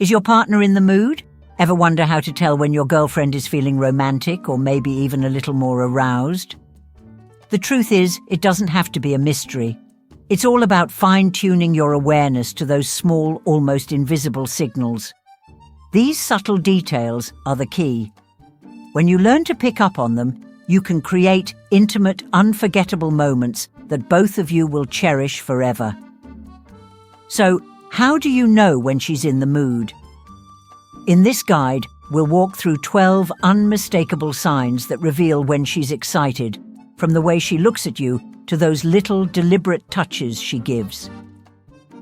Is your partner in the mood? Ever wonder how to tell when your girlfriend is feeling romantic or maybe even a little more aroused? The truth is, it doesn't have to be a mystery. It's all about fine-tuning your awareness to those small, almost invisible signals. These subtle details are the key. When you learn to pick up on them, you can create intimate, unforgettable moments that both of you will cherish forever. So, how do you know when she's in the mood? In this guide, we'll walk through 12 unmistakable signs that reveal when she's excited, from the way she looks at you to those little deliberate touches she gives.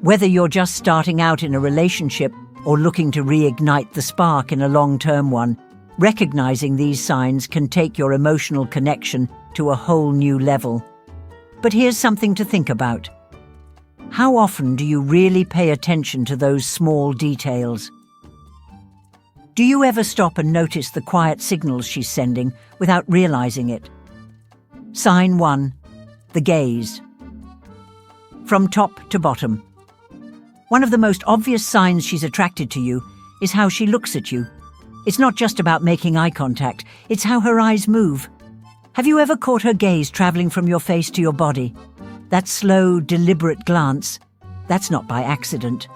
Whether you're just starting out in a relationship or looking to reignite the spark in a long-term one, recognizing these signs can take your emotional connection to a whole new level. But here's something to think about. How often do you really pay attention to those small details? Do you ever stop and notice the quiet signals she's sending without realizing it? Sign 1. The gaze. From top to bottom. One of the most obvious signs she's attracted to you is how she looks at you. It's not just about making eye contact, it's how her eyes move. Have you ever caught her gaze traveling from your face to your body? That slow, deliberate glance, that's not by accident.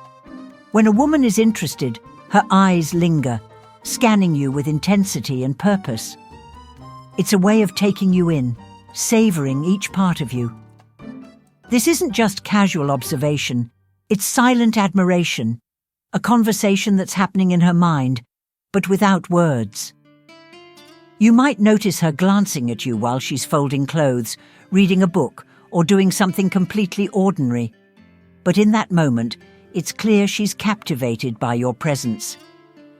When a woman is interested, her eyes linger, scanning you with intensity and purpose. It's a way of taking you in, savoring each part of you. This isn't just casual observation, it's silent admiration, a conversation that's happening in her mind, but without words. You might notice her glancing at you while she's folding clothes, reading a book, or doing something completely ordinary. But in that moment, it's clear she's captivated by your presence.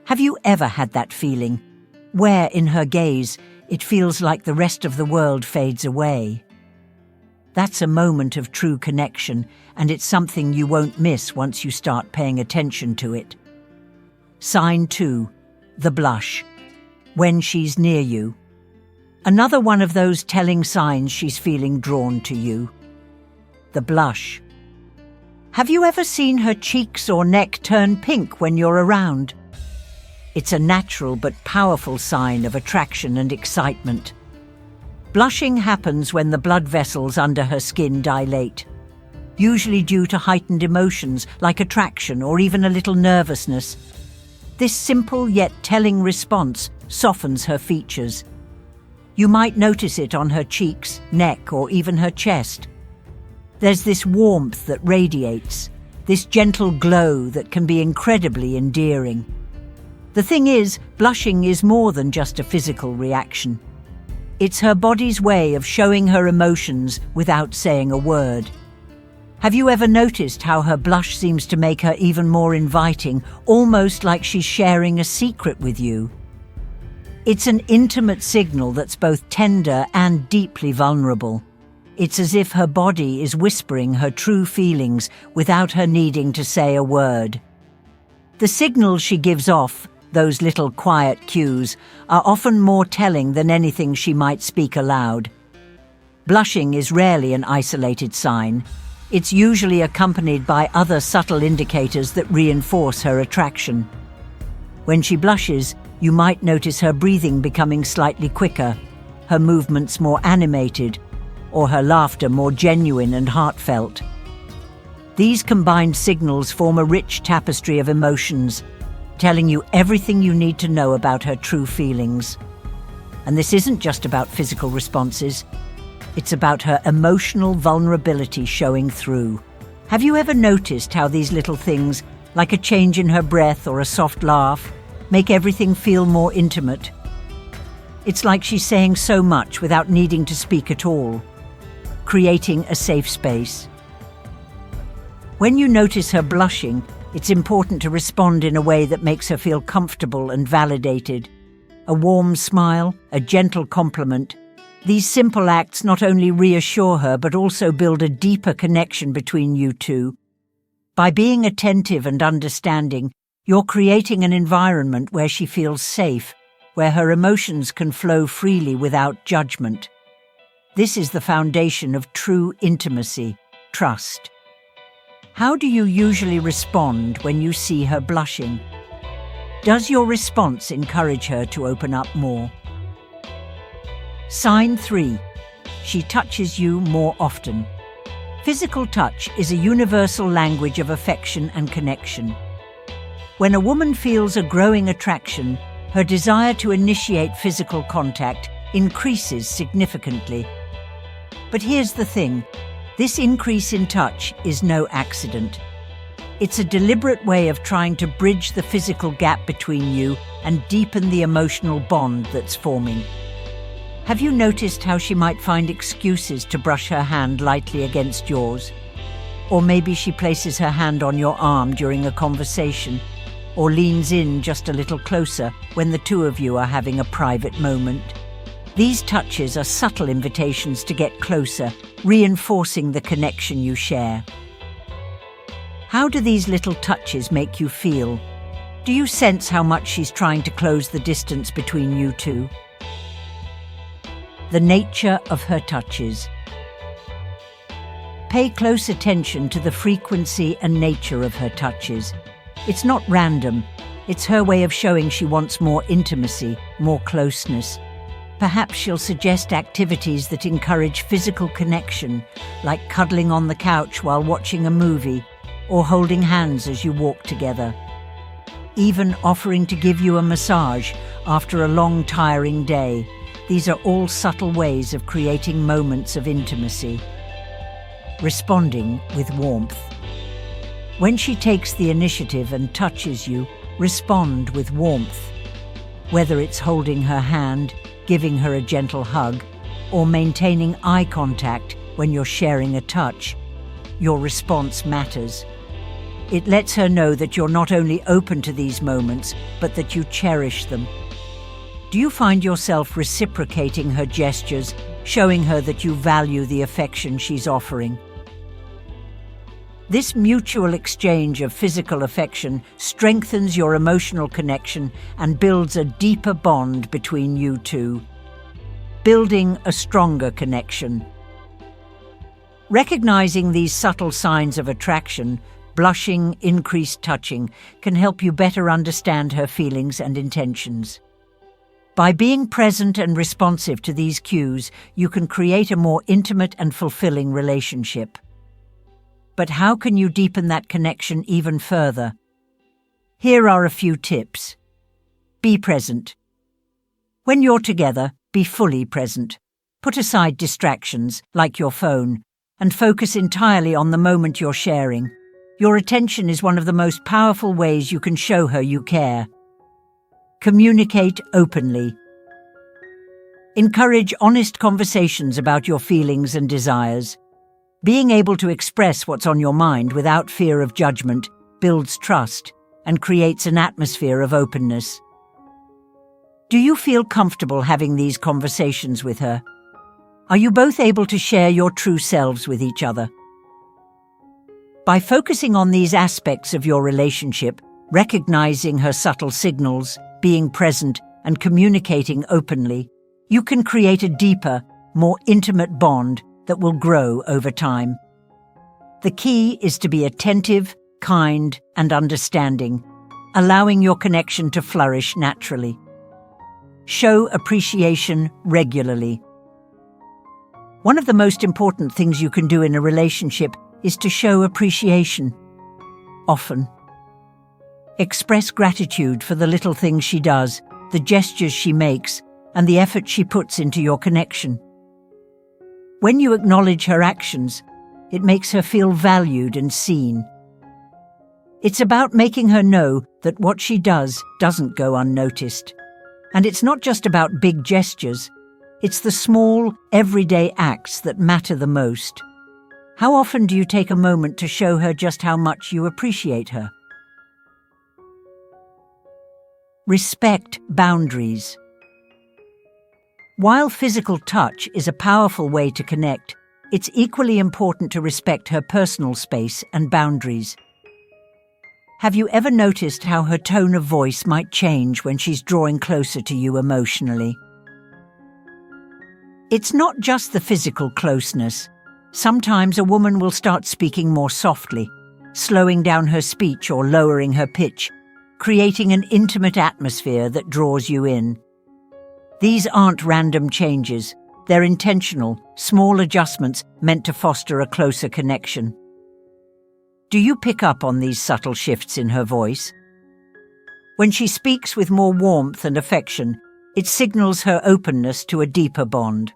Have you ever had that feeling, where in her gaze, it feels like the rest of the world fades away? That's a moment of true connection, and it's something you won't miss once you start paying attention to it. Sign 2. The blush. When she's near you. Another one of those telling signs she's feeling drawn to you. The blush. Have you ever seen her cheeks or neck turn pink when you're around? It's a natural but powerful sign of attraction and excitement. Blushing happens when the blood vessels under her skin dilate, usually due to heightened emotions like attraction or even a little nervousness. This simple yet telling response softens her features. You might notice it on her cheeks, neck, or even her chest. There's this warmth that radiates, this gentle glow that can be incredibly endearing. The thing is, blushing is more than just a physical reaction. It's her body's way of showing her emotions without saying a word. Have you ever noticed how her blush seems to make her even more inviting, almost like she's sharing a secret with you? It's an intimate signal that's both tender and deeply vulnerable. It's as if her body is whispering her true feelings without her needing to say a word. The signals she gives off, those little quiet cues, are often more telling than anything she might speak aloud. Blushing is rarely an isolated sign. It's usually accompanied by other subtle indicators that reinforce her attraction. When she blushes, you might notice her breathing becoming slightly quicker, her movements more animated, or her laughter more genuine and heartfelt. These combined signals form a rich tapestry of emotions, telling you everything you need to know about her true feelings. And this isn't just about physical responses. It's about her emotional vulnerability showing through. Have you ever noticed how these little things, like a change in her breath or a soft laugh, make everything feel more intimate? It's like she's saying so much without needing to speak at all, creating a safe space. When you notice her blushing, it's important to respond in a way that makes her feel comfortable and validated. A warm smile, a gentle compliment. These simple acts not only reassure her but also build a deeper connection between you two. By being attentive and understanding, you're creating an environment where she feels safe, where her emotions can flow freely without judgment. This is the foundation of true intimacy, trust. How do you usually respond when you see her blushing? Does your response encourage her to open up more? Sign 3. She touches you more often. Physical touch is a universal language of affection and connection. When a woman feels a growing attraction, her desire to initiate physical contact increases significantly. But here's the thing, this increase in touch is no accident. It's a deliberate way of trying to bridge the physical gap between you and deepen the emotional bond that's forming. Have you noticed how she might find excuses to brush her hand lightly against yours? Or maybe she places her hand on your arm during a conversation, or leans in just a little closer when the two of you are having a private moment. These touches are subtle invitations to get closer, reinforcing the connection you share. How do these little touches make you feel? Do you sense how much she's trying to close the distance between you two? The nature of her touches. Pay close attention to the frequency and nature of her touches. It's not random. It's her way of showing she wants more intimacy, more closeness. Perhaps she'll suggest activities that encourage physical connection, like cuddling on the couch while watching a movie, or holding hands as you walk together. Even offering to give you a massage after a long, tiring day. These are all subtle ways of creating moments of intimacy. Responding with warmth. When she takes the initiative and touches you, respond with warmth. Whether it's holding her hand, giving her a gentle hug, or maintaining eye contact when you're sharing a touch, your response matters. It lets her know that you're not only open to these moments, but that you cherish them. Do you find yourself reciprocating her gestures, showing her that you value the affection she's offering? This mutual exchange of physical affection strengthens your emotional connection and builds a deeper bond between you two, building a stronger connection. Recognizing these subtle signs of attraction, blushing, increased touching, can help you better understand her feelings and intentions. By being present and responsive to these cues, you can create a more intimate and fulfilling relationship. But how can you deepen that connection even further? Here are a few tips. Be present. When you're together, be fully present. Put aside distractions, like your phone, and focus entirely on the moment you're sharing. Your attention is one of the most powerful ways you can show her you care. Communicate openly. Encourage honest conversations about your feelings and desires. Being able to express what's on your mind without fear of judgment builds trust and creates an atmosphere of openness. Do you feel comfortable having these conversations with her? Are you both able to share your true selves with each other? By focusing on these aspects of your relationship, recognizing her subtle signals, being present, and communicating openly, you can create a deeper, more intimate bond that will grow over time. The key is to be attentive, kind, and understanding, allowing your connection to flourish naturally. Show appreciation regularly. One of the most important things you can do in a relationship is to show appreciation. Often. Express gratitude for the little things she does, the gestures she makes, and the effort she puts into your connection. When you acknowledge her actions, it makes her feel valued and seen. It's about making her know that what she does doesn't go unnoticed. And it's not just about big gestures, it's the small, everyday acts that matter the most. How often do you take a moment to show her just how much you appreciate her? Respect boundaries. While physical touch is a powerful way to connect, it's equally important to respect her personal space and boundaries. Have you ever noticed how her tone of voice might change when she's drawing closer to you emotionally? It's not just the physical closeness. Sometimes a woman will start speaking more softly, slowing down her speech or lowering her pitch, creating an intimate atmosphere that draws you in. These aren't random changes. They're intentional, small adjustments meant to foster a closer connection. Do you pick up on these subtle shifts in her voice? When she speaks with more warmth and affection, it signals her openness to a deeper bond.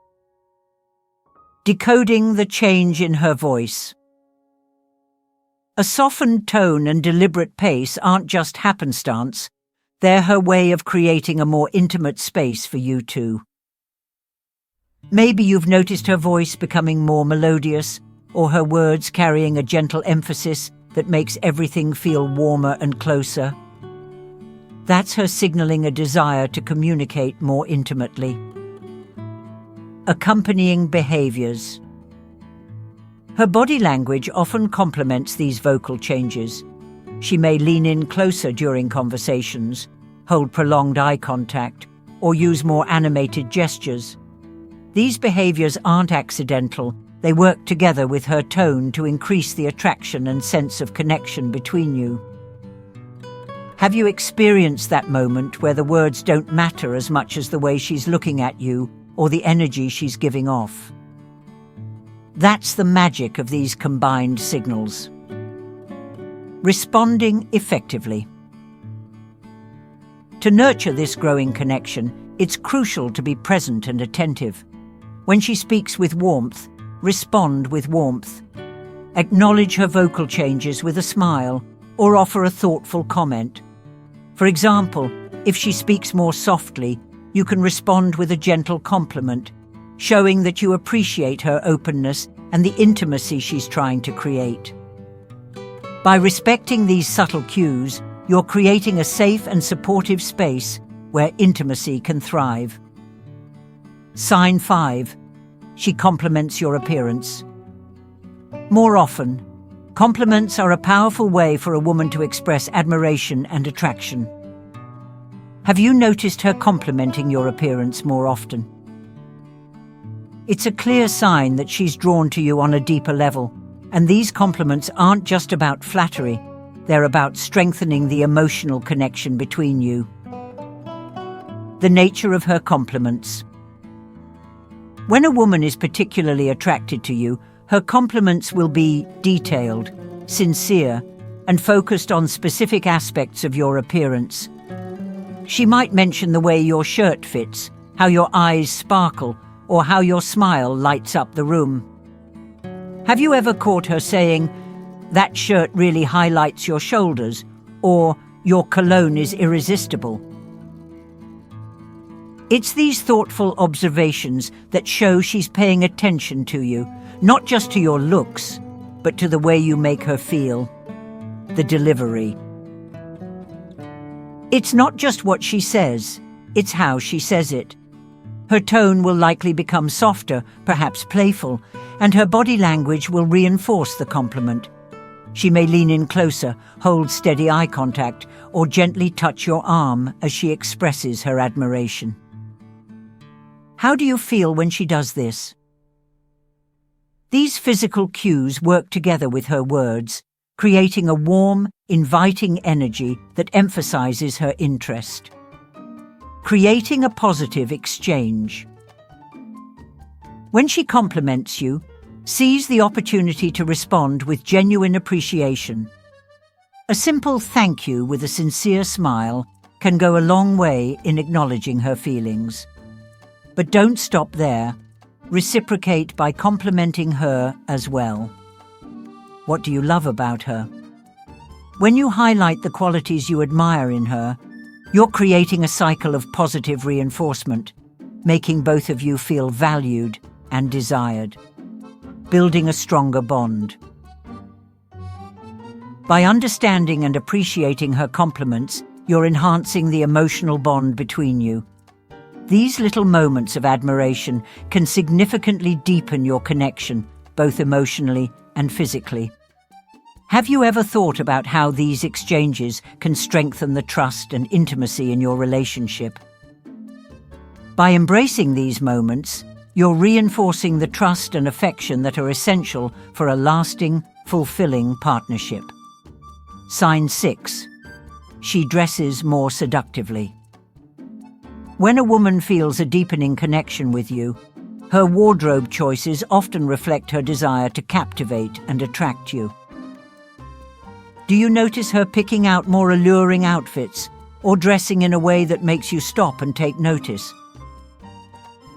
Decoding the change in her voice. A softened tone and deliberate pace aren't just happenstance, they're her way of creating a more intimate space for you two. Maybe you've noticed her voice becoming more melodious, or her words carrying a gentle emphasis that makes everything feel warmer and closer. That's her signaling a desire to communicate more intimately. Accompanying behaviors. Her body language often complements these vocal changes. She may lean in closer during conversations, hold prolonged eye contact, or use more animated gestures. These behaviors aren't accidental. They work together with her tone to increase the attraction and sense of connection between you. Have you experienced that moment where the words don't matter as much as the way she's looking at you or the energy she's giving off? That's the magic of these combined signals. Responding effectively. To nurture this growing connection, it's crucial to be present and attentive. When she speaks with warmth, respond with warmth. Acknowledge her vocal changes with a smile or offer a thoughtful comment. For example, if she speaks more softly, you can respond with a gentle compliment, showing that you appreciate her openness and the intimacy she's trying to create. By respecting these subtle cues, you're creating a safe and supportive space where intimacy can thrive. Sign 5. She compliments your appearance. More often, compliments are a powerful way for a woman to express admiration and attraction. Have you noticed her complimenting your appearance more often? It's a clear sign that she's drawn to you on a deeper level, and these compliments aren't just about flattery, they're about strengthening the emotional connection between you. The nature of her compliments. When a woman is particularly attracted to you, her compliments will be detailed, sincere, and focused on specific aspects of your appearance. She might mention the way your shirt fits, how your eyes sparkle, or how your smile lights up the room. Have you ever caught her saying, "That shirt really highlights your shoulders," or "Your cologne is irresistible"? It's these thoughtful observations that show she's paying attention to you, not just to your looks, but to the way you make her feel, the delivery. It's not just what she says, it's how she says it. Her tone will likely become softer, perhaps playful, and her body language will reinforce the compliment. She may lean in closer, hold steady eye contact, or gently touch your arm as she expresses her admiration. How do you feel when she does this? These physical cues work together with her words, creating a warm, inviting energy that emphasizes her interest. Creating a positive exchange. When she compliments you, seize the opportunity to respond with genuine appreciation. A simple thank you with a sincere smile can go a long way in acknowledging her feelings. But don't stop there. Reciprocate by complimenting her as well. What do you love about her? When you highlight the qualities you admire in her, you're creating a cycle of positive reinforcement, making both of you feel valued and desired, building a stronger bond. By understanding and appreciating her compliments, you're enhancing the emotional bond between you. These little moments of admiration can significantly deepen your connection, both emotionally and physically. Have you ever thought about how these exchanges can strengthen the trust and intimacy in your relationship? By embracing these moments, you're reinforcing the trust and affection that are essential for a lasting, fulfilling partnership. Sign 6. she dresses more seductively. When a woman feels a deepening connection with you, her wardrobe choices often reflect her desire to captivate and attract you. Do you notice her picking out more alluring outfits or dressing in a way that makes you stop and take notice?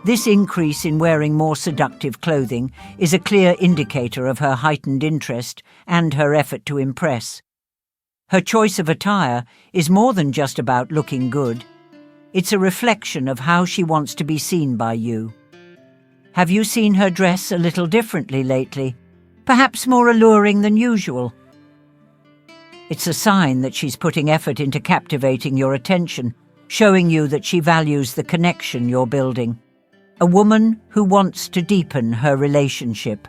This increase in wearing more seductive clothing is a clear indicator of her heightened interest and her effort to impress. Her choice of attire is more than just about looking good. It's a reflection of how she wants to be seen by you. Have you seen her dress a little differently lately? Perhaps more alluring than usual? It's a sign that she's putting effort into captivating your attention, showing you that she values the connection you're building. A woman who wants to deepen her relationship.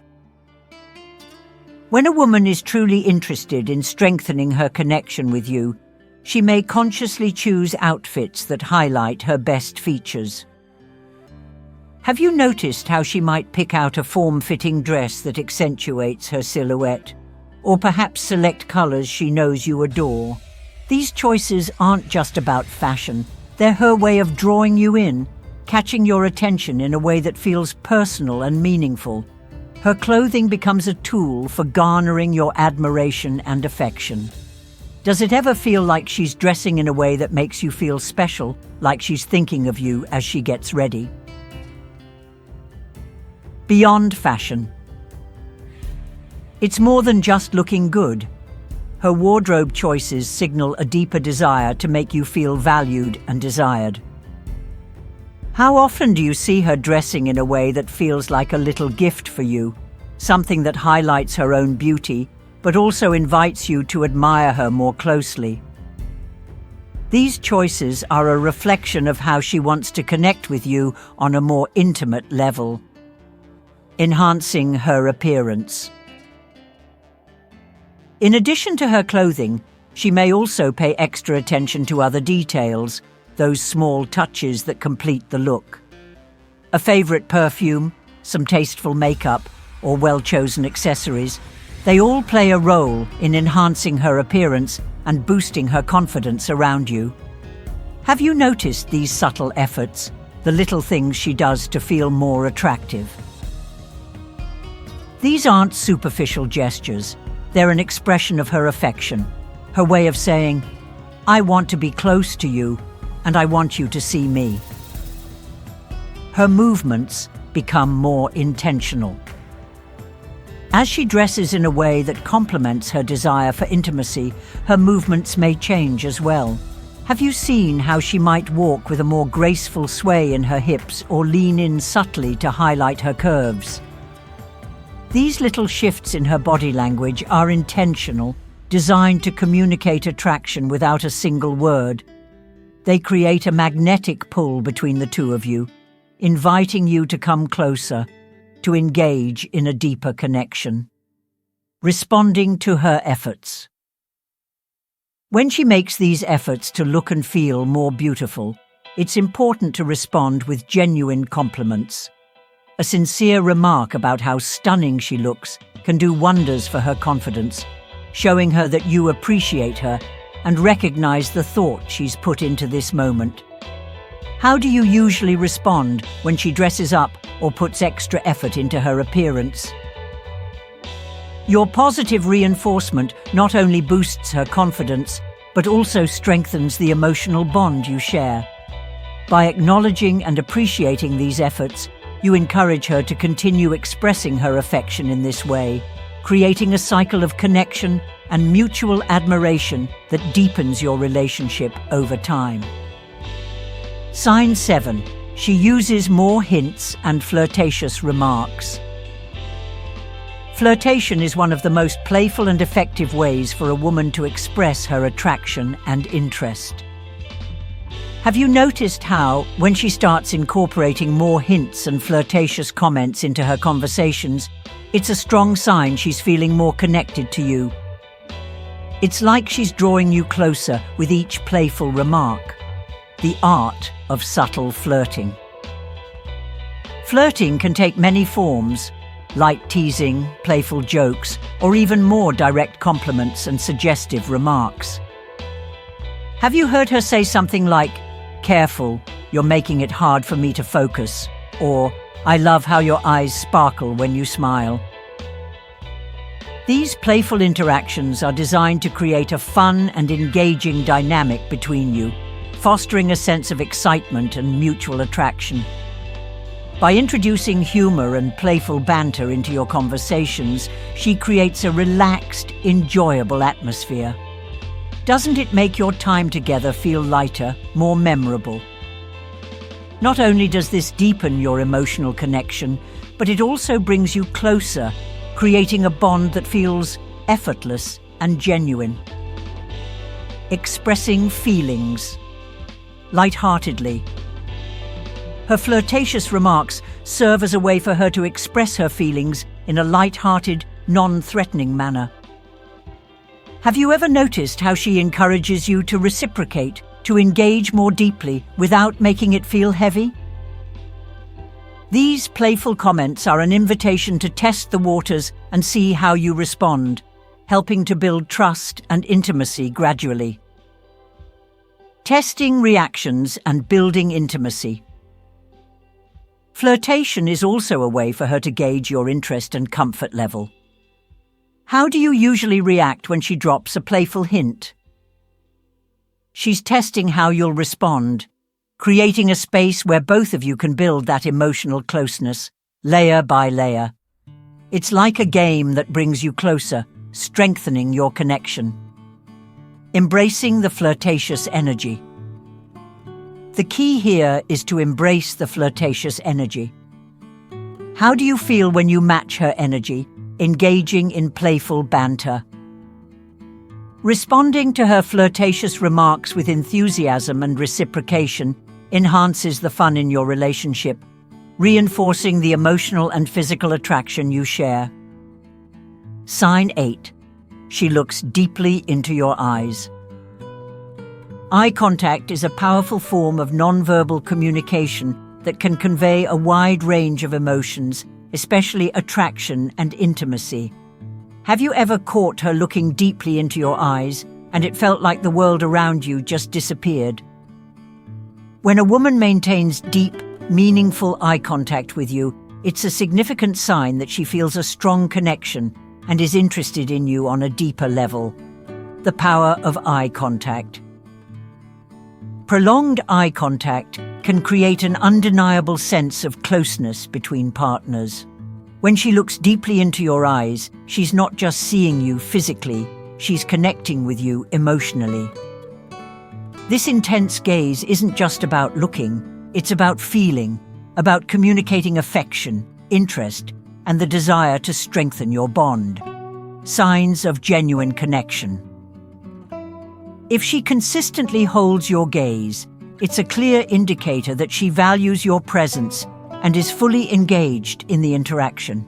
When a woman is truly interested in strengthening her connection with you, she may consciously choose outfits that highlight her best features. Have you noticed how she might pick out a form-fitting dress that accentuates her silhouette? Or perhaps select colors she knows you adore? These choices aren't just about fashion. They're her way of drawing you in, catching your attention in a way that feels personal and meaningful. Her clothing becomes a tool for garnering your admiration and affection. Does it ever feel like she's dressing in a way that makes you feel special, like she's thinking of you as she gets ready? Beyond fashion. It's more than just looking good. Her wardrobe choices signal a deeper desire to make you feel valued and desired. How often do you see her dressing in a way that feels like a little gift for you, something that highlights her own beauty, but also invites you to admire her more closely? These choices are a reflection of how she wants to connect with you on a more intimate level, enhancing her appearance. In addition to her clothing, she may also pay extra attention to other details, those small touches that complete the look. A favorite perfume, some tasteful makeup, or well-chosen accessories, they all play a role in enhancing her appearance and boosting her confidence around you. Have you noticed these subtle efforts, the little things she does to feel more attractive? These aren't superficial gestures. They're an expression of her affection, her way of saying, "I want to be close to you, and I want you to see me." Her movements become more intentional. As she dresses in a way that complements her desire for intimacy, her movements may change as well. Have you seen how she might walk with a more graceful sway in her hips or lean in subtly to highlight her curves? These little shifts in her body language are intentional, designed to communicate attraction without a single word. They create a magnetic pull between the two of you, inviting you to come closer, to engage in a deeper connection. Responding to her efforts. When she makes these efforts to look and feel more beautiful, it's important to respond with genuine compliments. A sincere remark about how stunning she looks can do wonders for her confidence, showing her that you appreciate her and recognize the thought she's put into this moment. How do you usually respond when she dresses up or puts extra effort into her appearance? Your positive reinforcement not only boosts her confidence, but also strengthens the emotional bond you share. By acknowledging and appreciating these efforts, you encourage her to continue expressing her affection in this way, creating a cycle of connection and mutual admiration that deepens your relationship over time. Sign 7. She uses more hints and flirtatious remarks. Flirtation is one of the most playful and effective ways for a woman to express her attraction and interest. Have you noticed how, when she starts incorporating more hints and flirtatious comments into her conversations, it's a strong sign she's feeling more connected to you? It's like she's drawing you closer with each playful remark. The art of subtle flirting. Flirting can take many forms: light teasing, playful jokes, or even more direct compliments and suggestive remarks. Have you heard her say something like, "Careful, you're making it hard for me to focus," or "I love how your eyes sparkle when you smile"? These playful interactions are designed to create a fun and engaging dynamic between you, fostering a sense of excitement and mutual attraction. By introducing humor and playful banter into your conversations, she creates a relaxed, enjoyable atmosphere. Doesn't it make your time together feel lighter, more memorable? Not only does this deepen your emotional connection, but it also brings you closer, creating a bond that feels effortless and genuine. Expressing feelings lightheartedly. Her flirtatious remarks serve as a way for her to express her feelings in a light-hearted, non-threatening manner. Have you ever noticed how she encourages you to reciprocate, to engage more deeply without making it feel heavy? These playful comments are an invitation to test the waters and see how you respond, helping to build trust and intimacy gradually. Testing reactions and building intimacy. Flirtation is also a way for her to gauge your interest and comfort level. How do you usually react when she drops a playful hint? She's testing how you'll respond, creating a space where both of you can build that emotional closeness, layer by layer. It's like a game that brings you closer, strengthening your connection. Embracing the flirtatious energy. The key here is to embrace the flirtatious energy. How do you feel when you match her energy, engaging in playful banter? Responding to her flirtatious remarks with enthusiasm and reciprocation enhances the fun in your relationship, reinforcing the emotional and physical attraction you share. Sign 8. She looks deeply into your eyes. Eye contact is a powerful form of nonverbal communication that can convey a wide range of emotions, especially attraction and intimacy. Have you ever caught her looking deeply into your eyes and it felt like the world around you just disappeared? When a woman maintains deep, meaningful eye contact with you, it's a significant sign that she feels a strong connection and is interested in you on a deeper level. The power of eye contact. Prolonged eye contact can create an undeniable sense of closeness between partners. When she looks deeply into your eyes, she's not just seeing you physically, she's connecting with you emotionally. This intense gaze isn't just about looking, it's about feeling, about communicating affection, interest, and the desire to strengthen your bond. Signs of genuine connection. If she consistently holds your gaze, it's a clear indicator that she values your presence and is fully engaged in the interaction.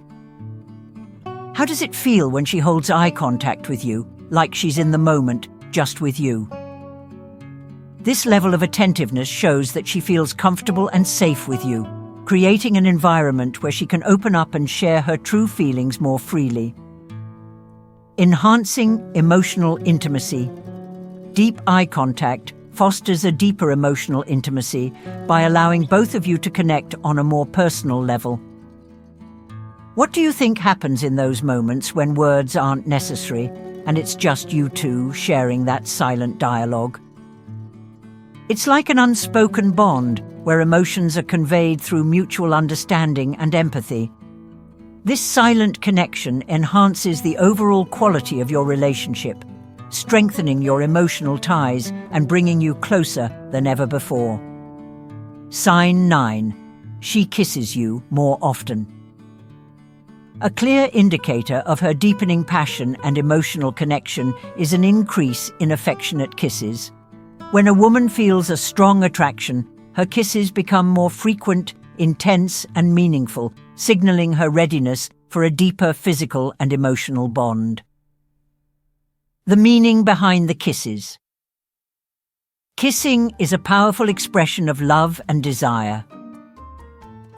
How does it feel when she holds eye contact with you, like she's in the moment, just with you? This level of attentiveness shows that she feels comfortable and safe with you, creating an environment where she can open up and share her true feelings more freely. Enhancing emotional intimacy. Deep eye contact fosters a deeper emotional intimacy by allowing both of you to connect on a more personal level. What do you think happens in those moments when words aren't necessary and it's just you two sharing that silent dialogue? It's like an unspoken bond where emotions are conveyed through mutual understanding and empathy. This silent connection enhances the overall quality of your relationship, strengthening your emotional ties and bringing you closer than ever before. Sign 9. She kisses you more often. A clear indicator of her deepening passion and emotional connection is an increase in affectionate kisses. When a woman feels a strong attraction, her kisses become more frequent, intense, and meaningful, signaling her readiness for a deeper physical and emotional bond. The meaning behind the kisses. Kissing is a powerful expression of love and desire.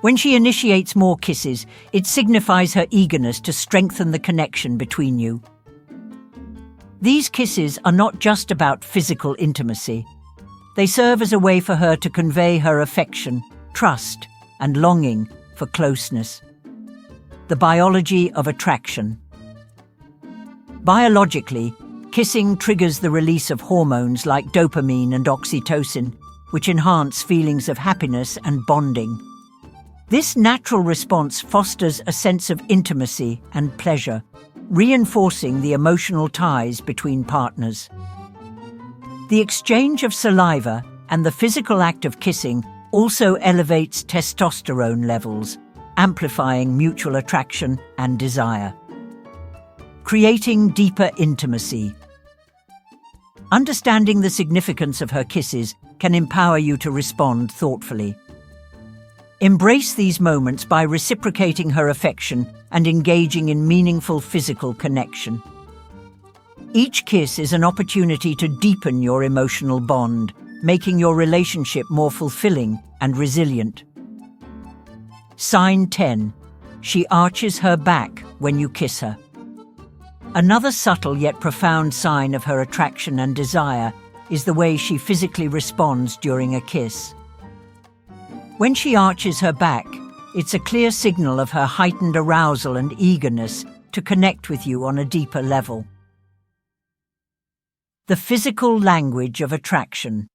When she initiates more kisses, it signifies her eagerness to strengthen the connection between you. These kisses are not just about physical intimacy. They serve as a way for her to convey her affection, trust, and longing for closeness. The biology of attraction. Biologically, kissing triggers the release of hormones like dopamine and oxytocin, which enhance feelings of happiness and bonding. This natural response fosters a sense of intimacy and pleasure, reinforcing the emotional ties between partners. The exchange of saliva and the physical act of kissing also elevates testosterone levels, amplifying mutual attraction and desire. Creating deeper intimacy. Understanding the significance of her kisses can empower you to respond thoughtfully. Embrace these moments by reciprocating her affection and engaging in meaningful physical connection. Each kiss is an opportunity to deepen your emotional bond, making your relationship more fulfilling and resilient. Sign 10. She arches her back when you kiss her. Another subtle yet profound sign of her attraction and desire is the way she physically responds during a kiss. When she arches her back, it's a clear signal of her heightened arousal and eagerness to connect with you on a deeper level. The physical language of attraction.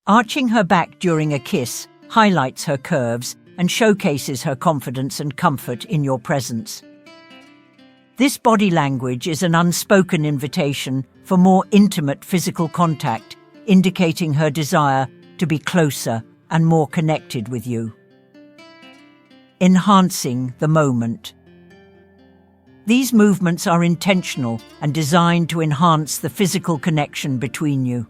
Arching her back during a kiss highlights her curves and showcases her confidence and comfort in your presence. This body language is an unspoken invitation for more intimate physical contact, indicating her desire to be closer and more connected with you. Enhancing the moment. These movements are intentional and designed to enhance the physical connection between you.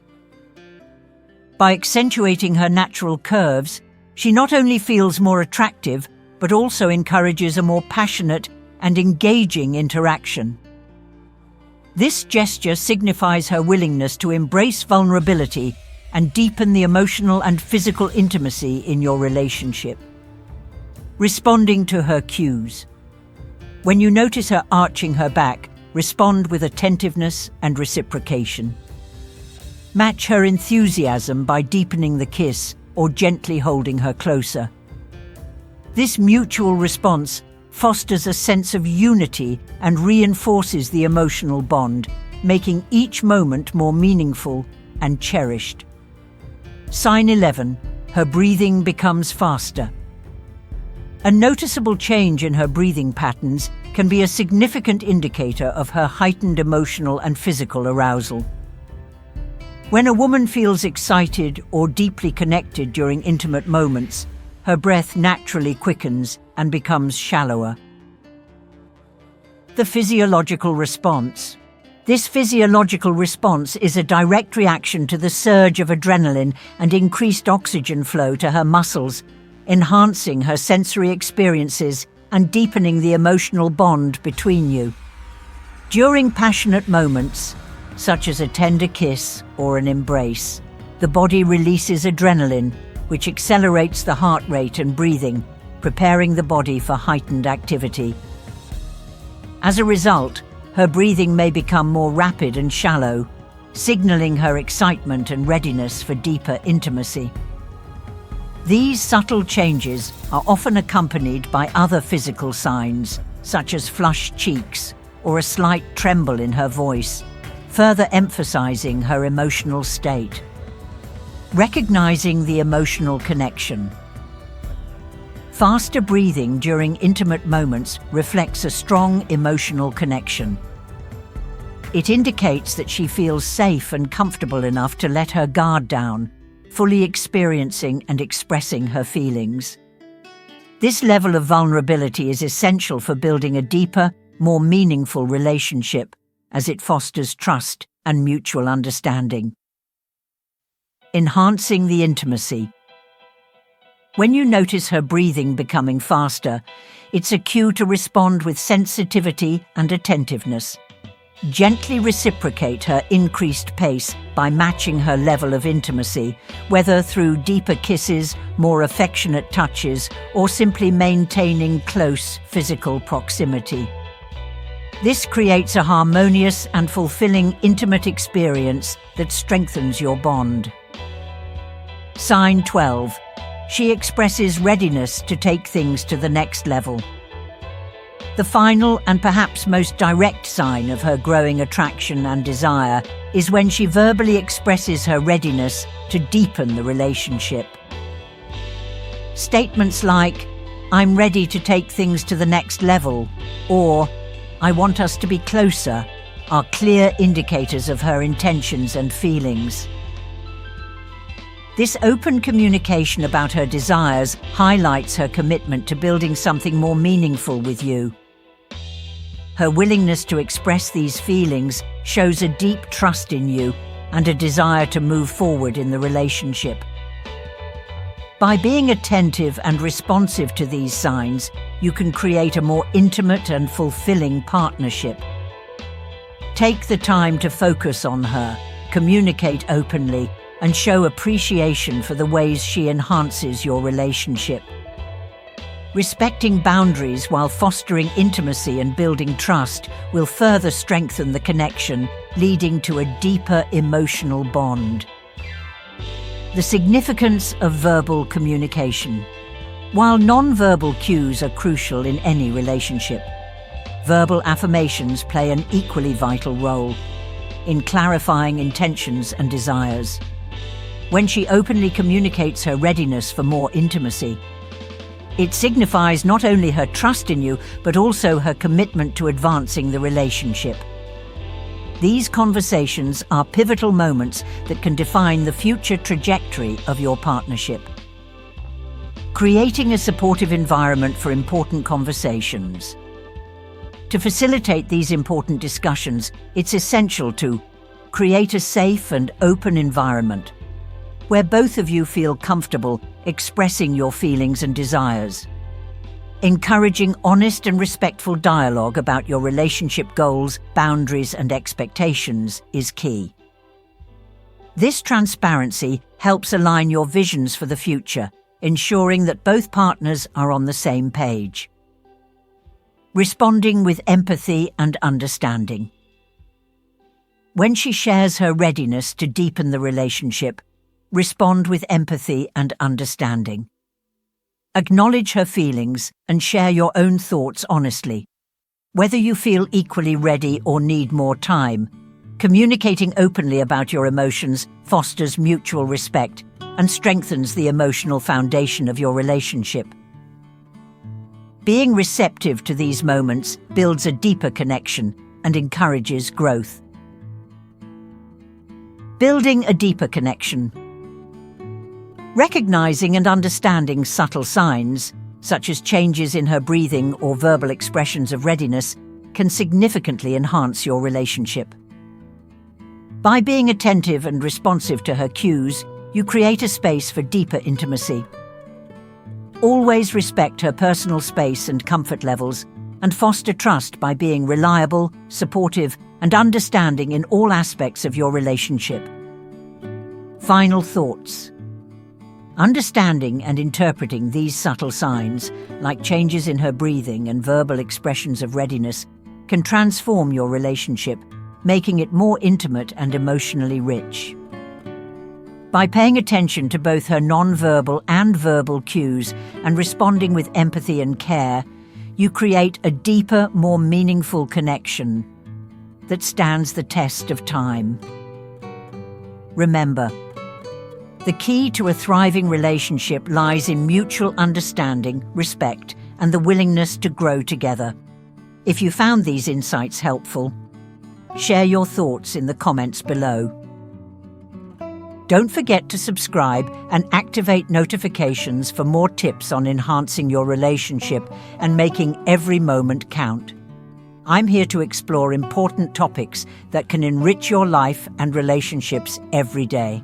By accentuating her natural curves, she not only feels more attractive, but also encourages a more passionate and engaging interaction. This gesture signifies her willingness to embrace vulnerability and deepen the emotional and physical intimacy in your relationship. Responding to her cues. When you notice her arching her back, respond with attentiveness and reciprocation. Match her enthusiasm by deepening the kiss or gently holding her closer. This mutual response fosters a sense of unity and reinforces the emotional bond, making each moment more meaningful and cherished. Sign 11. Her breathing becomes faster. A noticeable change in her breathing patterns can be a significant indicator of her heightened emotional and physical arousal. When a woman feels excited or deeply connected during intimate moments, her breath naturally quickens and becomes shallower. The physiological response. This physiological response is a direct reaction to the surge of adrenaline and increased oxygen flow to her muscles, enhancing her sensory experiences and deepening the emotional bond between you. During passionate moments, such as a tender kiss or an embrace, the body releases adrenaline, which accelerates the heart rate and breathing, preparing the body for heightened activity. As a result, her breathing may become more rapid and shallow, signaling her excitement and readiness for deeper intimacy. These subtle changes are often accompanied by other physical signs, such as flushed cheeks or a slight tremble in her voice, further emphasizing her emotional state. Recognizing the emotional connection. Faster breathing during intimate moments reflects a strong emotional connection. It indicates that she feels safe and comfortable enough to let her guard down, fully experiencing and expressing her feelings. This level of vulnerability is essential for building a deeper, more meaningful relationship, as it fosters trust and mutual understanding. Enhancing the intimacy. When you notice her breathing becoming faster, it's a cue to respond with sensitivity and attentiveness. Gently reciprocate her increased pace by matching her level of intimacy, whether through deeper kisses, more affectionate touches, or simply maintaining close physical proximity. This creates a harmonious and fulfilling intimate experience that strengthens your bond. Sign 12. She expresses readiness to take things to the next level. The final and perhaps most direct sign of her growing attraction and desire is when she verbally expresses her readiness to deepen the relationship. Statements like, "I'm ready to take things to the next level," or "I want us to be closer," are clear indicators of her intentions and feelings. This open communication about her desires highlights her commitment to building something more meaningful with you. Her willingness to express these feelings shows a deep trust in you and a desire to move forward in the relationship. By being attentive and responsive to these signs, you can create a more intimate and fulfilling partnership. Take the time to focus on her, communicate openly, and show appreciation for the ways she enhances your relationship. Respecting boundaries while fostering intimacy and building trust will further strengthen the connection, leading to a deeper emotional bond. The significance of verbal communication. While non-verbal cues are crucial in any relationship, verbal affirmations play an equally vital role in clarifying intentions and desires. When she openly communicates her readiness for more intimacy, it signifies not only her trust in you, but also her commitment to advancing the relationship. These conversations are pivotal moments that can define the future trajectory of your partnership. Creating a supportive environment for important conversations. To facilitate these important discussions, it's essential to create a safe and open environment where both of you feel comfortable expressing your feelings and desires. Encouraging honest and respectful dialogue about your relationship goals, boundaries, and expectations is key. This transparency helps align your visions for the future, ensuring that both partners are on the same page. Responding with empathy and understanding. When she shares her readiness to deepen the relationship, respond with empathy and understanding. Acknowledge her feelings and share your own thoughts honestly. Whether you feel equally ready or need more time, communicating openly about your emotions fosters mutual respect and strengthens the emotional foundation of your relationship. Being receptive to these moments builds a deeper connection and encourages growth. Building a deeper connection. Recognizing and understanding subtle signs, such as changes in her breathing or verbal expressions of readiness, can significantly enhance your relationship. By being attentive and responsive to her cues, you create a space for deeper intimacy. Always respect her personal space and comfort levels, and foster trust by being reliable, supportive, and understanding in all aspects of your relationship. Final thoughts. Understanding and interpreting these subtle signs, like changes in her breathing and verbal expressions of readiness, can transform your relationship, making it more intimate and emotionally rich. By paying attention to both her non-verbal and verbal cues and responding with empathy and care, you create a deeper, more meaningful connection that stands the test of time. Remember, the key to a thriving relationship lies in mutual understanding, respect, and the willingness to grow together. If you found these insights helpful, share your thoughts in the comments below. Don't forget to subscribe and activate notifications for more tips on enhancing your relationship and making every moment count. I'm here to explore important topics that can enrich your life and relationships every day.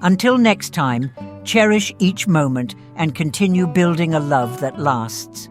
Until next time, cherish each moment and continue building a love that lasts.